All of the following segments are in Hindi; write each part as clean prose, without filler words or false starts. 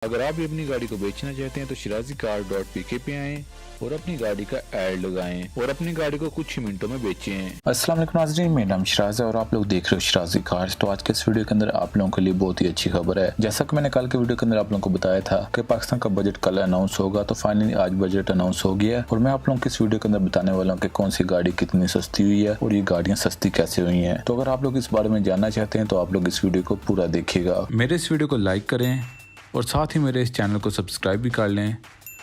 अगर आप भी अपनी गाड़ी को बेचना चाहते हैं तो shirazicar.pk पे आएं और अपनी गाड़ी का ऐड लगाएं और अपनी गाड़ी को कुछ ही मिनटों में बेचें। अस्सलाम वालेकुम नाज़रीन, मेरा नाम शिराज है और आप लोग देख रहे हो शिराजी कार्स। तो आज के इस वीडियो के अंदर आप लोगों के लिए बहुत ही अच्छी खबर है। जैसा कि मैंने कल के वीडियो के अंदर आप लोगों को बताया था कि पाकिस्तान का बजट कल अनाउंस होगा, तो फाइनली आज बजट अनाउंस हो गया है और मैं आप लोगों को इस वीडियो के अंदर बताने वाला हूँ कि कौन सी गाड़ी कितनी सस्ती हुई है और ये गाड़ियाँ सस्ती कैसे हुई है। तो अगर आप लोग इस बारे में जानना चाहते हैं तो आप लोग इस वीडियो को पूरा देखिएगा। मेरे इस वीडियो को लाइक करें और साथ ही मेरे इस चैनल को सब्सक्राइब भी कर लें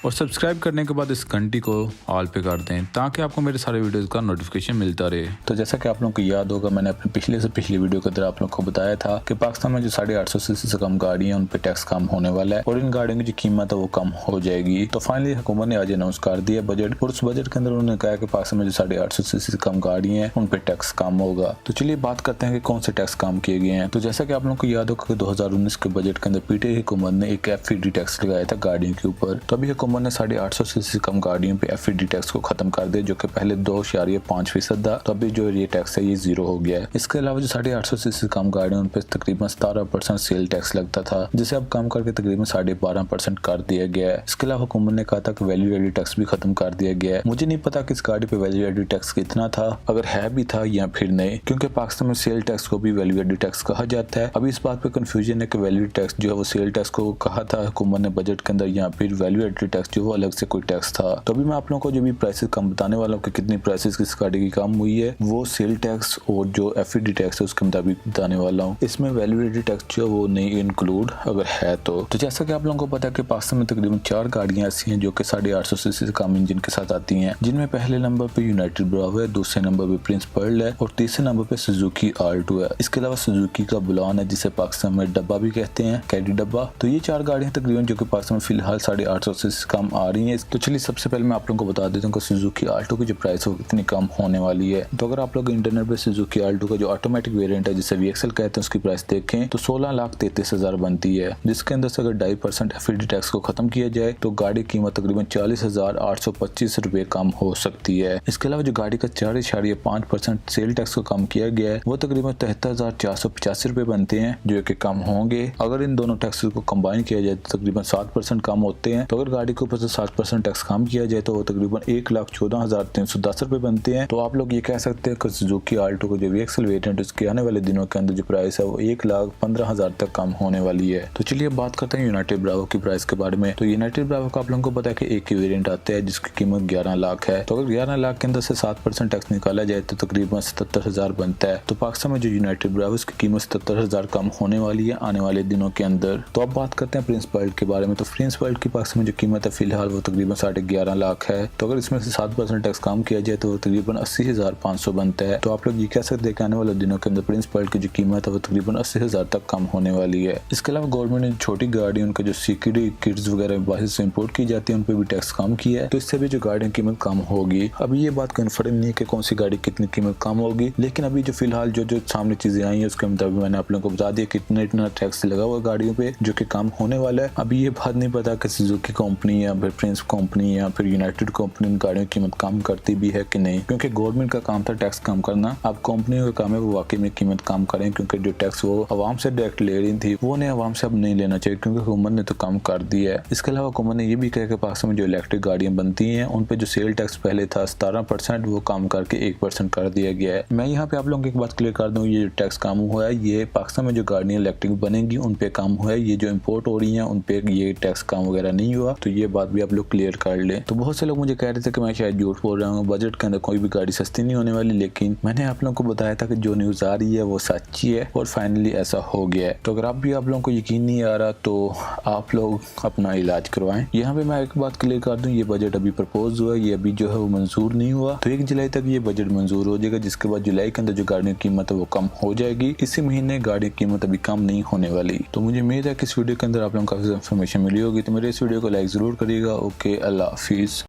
और सब्सक्राइब करने के बाद इस घंटी को ऑल पे कर दें ताकि आपको मेरे सारे वीडियोस का नोटिफिकेशन मिलता रहे। तो जैसा कि आप लोगों को याद होगा, मैंने अपने पिछले से पिछली वीडियो के अंदर आप लोगों को बताया था कि पाकिस्तान में जो 850 सीसी से कम गाड़ी है उन पे टैक्स कम होने वाला है और इन गाड़ियों की जो कीमत है वो कम हो जाएगी। तो फाइनली हुकूमत ने आज अनाउंस कर दिया बजट और उस बजट के अंदर उन्होंने कहा कि पाकिस्तान में जो 850 सीसी से कम गाड़ी है उन पे टैक्स कम होगा। तो चलिए बात करते हैं कि कौन से टैक्स कम किए गए हैं। तो जैसा कि आप लोगों को याद होगा कि 2019 के बजट के अंदर पीटीआई हुकूमत ने एक FED टैक्स लगाया था गाड़ियों के ऊपर। तो अभी हुकूमत ने 850 से कम गाड़ियों पे FED टैक्स को खत्म कर दिया, जो कि पहले 2.5% था, तो अभी जो ये टैक्स है ये 0 हो गया है। इसके अलावा जो 850 से कम गाड़ियों पे तकरीबन 17% सेल टैक्स लगता था, जिसे अब कम करके तकरीबन 12.5% कर दिया गया है। इसके अलावा हुकूमत ने कहा था कि वैल्यू एडेड टैक्स भी खत्म कर दिया गया है। मुझे नहीं पता कि इस गाड़ी पे वैल्यू एडेड टैक्स कितना था, अगर है भी था या फिर नहीं, क्योंकि पाकिस्तान में सेल टैक्स को भी वैल्यू एडेड टैक्स कहा जाता है। अभी इस बात पे कंफ्यूजन है कि वैल्यू टैक्स जो है वो सेल टैक्स को कहा था हुकूमत ने बजट के अंदर, या फिर वैल्यू एडेड टैक्स जो वो अलग से कोई टैक्स था। तो अभी मैं आप लोगों को जो भी प्राइसेस कम बताने वाला हूँ कि कितनी प्राइसेस किस गाड़ी की कम हुई है, वो सेल टैक्स और जो FED टैक्स है उसके मुताबिक बताने वाला हूँ। इसमें वैल्यू एडेड टैक्स जो है वो नहीं इंक्लूड अगर है तो जैसा कि आप लोगों को पता है कि पाकिस्तान में तकरीबन 4 गाड़ियां ऐसी हैं जो कि 850 सीसी से कम इंजन के साथ आती हैं, जिनमें पहले नंबर पे यूनाइटेड ब्रावो है, दूसरे नंबर पे प्रिंस पर्ल है और तीसरे नंबर पे सुजुकी आल्टो है। इसके अलावा सुजुकी का बुलान है जिसे पाकिस्तान में डब्बा भी कहते हैं, कैडी डब्बा। तो ये 4 गाड़ियां तकरीबन जो कि पाकिस्तान में फिलहाल 850 सीसी से कम आ रही है। तो चलिए सबसे पहले मैं आप लोगों को बता देता हूँ कि सुजुकी आल्टो की जो प्राइस है वो कितनी कम होने वाली है। तो अगर आप लोग इंटरनेट पे सुजुकी आल्टो का जो ऑटोमेटिक वेरिएंट है जिसे VXL कहते हैं उसकी प्राइस देखें तो 16,33,000 बनती है, जिसके अंदर से अगर 2.5% FED टैक्स को खत्म किया जाए तो गाड़ी की कीमत तकरीबन 40,825 रुपए कम हो सकती है। इसके अलावा जो गाड़ी का 4.5% सेल टैक्स को कम किया गया है वो तकरीबन 73,485 रुपए बनते हैं, जो कि कम होंगे। अगर इन दोनों टैक्स को कंबाइन किया जाए तो तकरीबन 7% कम होते हैं। तो अगर गाड़ी के ऊपर से 7% टैक्स कम किया जाए तो वो तकरीबन 1,14,310 रुपए बनते हैं। तो आप लोग ये कह सकते हैं कि सुजुकी आल्टो को जो VXL वेरिएंट उसके आने वाले दिनों के अंदर जो प्राइस है वो 1,15,000 तक कम होने वाली है। तो चलिए बात करते हैं यूनाइटेड ब्रावो की प्राइस के बारे में। तो यूनाइटेड ब्रावो का आप लोगों को पता है कि एक ही वेरिएंट आता है जिसकी कीमत 11 लाख है। तो अगर 11 लाख के अंदर से 7% टैक्स निकाला जाए तो तकरीबन 77,000 बनता है। तो पाकिस्तान में जो यूनाइटेड ब्रावो उसकी कीमत 77,000 कम होने वाली है आने वाले दिनों के अंदर। तो अब बात करते हैं प्रिंस पर्ल के बारे में। तो प्रिंस पर्ल की पाकिस्तान में जो कीमत है फिलहाल वो तकरीबन 11.5 लाख है। तो अगर इसमें से 7% टैक्स कम किया जाए तो तकरीबन 80,500 बनता है। तो आप लोग ये कह सकते हैं कि आने वाले दिनों के अंदर प्रिंस पर्ल की जो कीमत है वो तकरीबन 80,000 तक कम होने वाली है। इसके अलावा गवर्नमेंट ने छोटी गाड़ी उनके जो सिक्योरिटी किट्स वगैरह बाहर से इंपोर्ट की जाती है उन पे भी टैक्स कम किया है, तो इससे भी जो गाड़ियों की कीमत कम होगी। अभी ये बात कन्फर्म नहीं है कि कौन सी गाड़ी कितनी कीमत कम होगी, लेकिन अभी जो फिलहाल जो सामने चीजें आई है उसके मुताबिक मैंने आप लोगों को बता दिया कितना इतना टैक्स लगा हुआ गाड़ियों पे जो कि कम होने वाला है। अभी ये बात नहीं पता कि सुजुकी कंपनी या फिर प्रिंस कंपनी या फिर यूनाइटेड कंपनी गाड़ियों की कीमत कम करती भी है कि नहीं, क्योंकि गवर्नमेंट का काम था टैक्स कम करना। अब कंपनियों का काम है वो वाकई में कीमत कम करें, क्योंकि जो टैक्स वो आवाम से डायरेक्ट ले रही थी वो ने आवाम से अब नहीं लेना चाहिए, क्योंकि हुकूमत ने तो कम कर दिया है। इसके अलावा हुकूमत ने ये भी कहा कि पाकिस्तान में जो इलेक्ट्रिक गाड़ियां बनती हैं उन पे जो सेल टैक्स पहले था 17% वो कम करके 1% कर दिया गया है। मैं यहाँ पे आप लोगों को एक बात क्लियर कर दूं, ये जो टैक्स कम हुआ है ये पाकिस्तान में जो गाड़ियां इलेक्ट्रिक बनेंगी उन पे कम हुआ है, ये जो इम्पोर्ट हो रही है उन पे ये टैक्स कम वगैरह नहीं हुआ। तो ये बात भी आप लोग क्लियर कर ले। तो बहुत से लोग मुझे कह रहे थे कि मैं शायद झूठ बोल रहा हूँ, बजट के अंदर कोई भी गाड़ी सस्ती नहीं होने वाली, लेकिन मैंने आप लोगों को बताया था कि जो न्यूज आ रही है वो सच्ची है और फाइनली ऐसा हो गया है। तो अगर आप भी आप लोगों को यकीन नहीं आ रहा तो आप लोग अपना इलाज करवाएं। यहाँ पे मैं एक बात क्लियर कर दूं, ये बजट अभी प्रपोज हुआ है, ये अभी जो है वो मंजूर नहीं हुआ। तो 1 जुलाई तक ये बजट मंजूर हो जाएगा, जिसके बाद जुलाई के अंदर जो गाड़ियों की कीमत है वो कम हो जाएगी। इसी महीने गाड़ी की कीमत अभी कम नहीं होने वाली। तो मुझे उम्मीद है कि इस वीडियो के अंदर आप लोगों को काफी इन्फॉर्मेशन मिली होगी। तो मेरे इस वीडियो को लाइक जरूर करिएगा। ओके, अल्लाह हाफिज।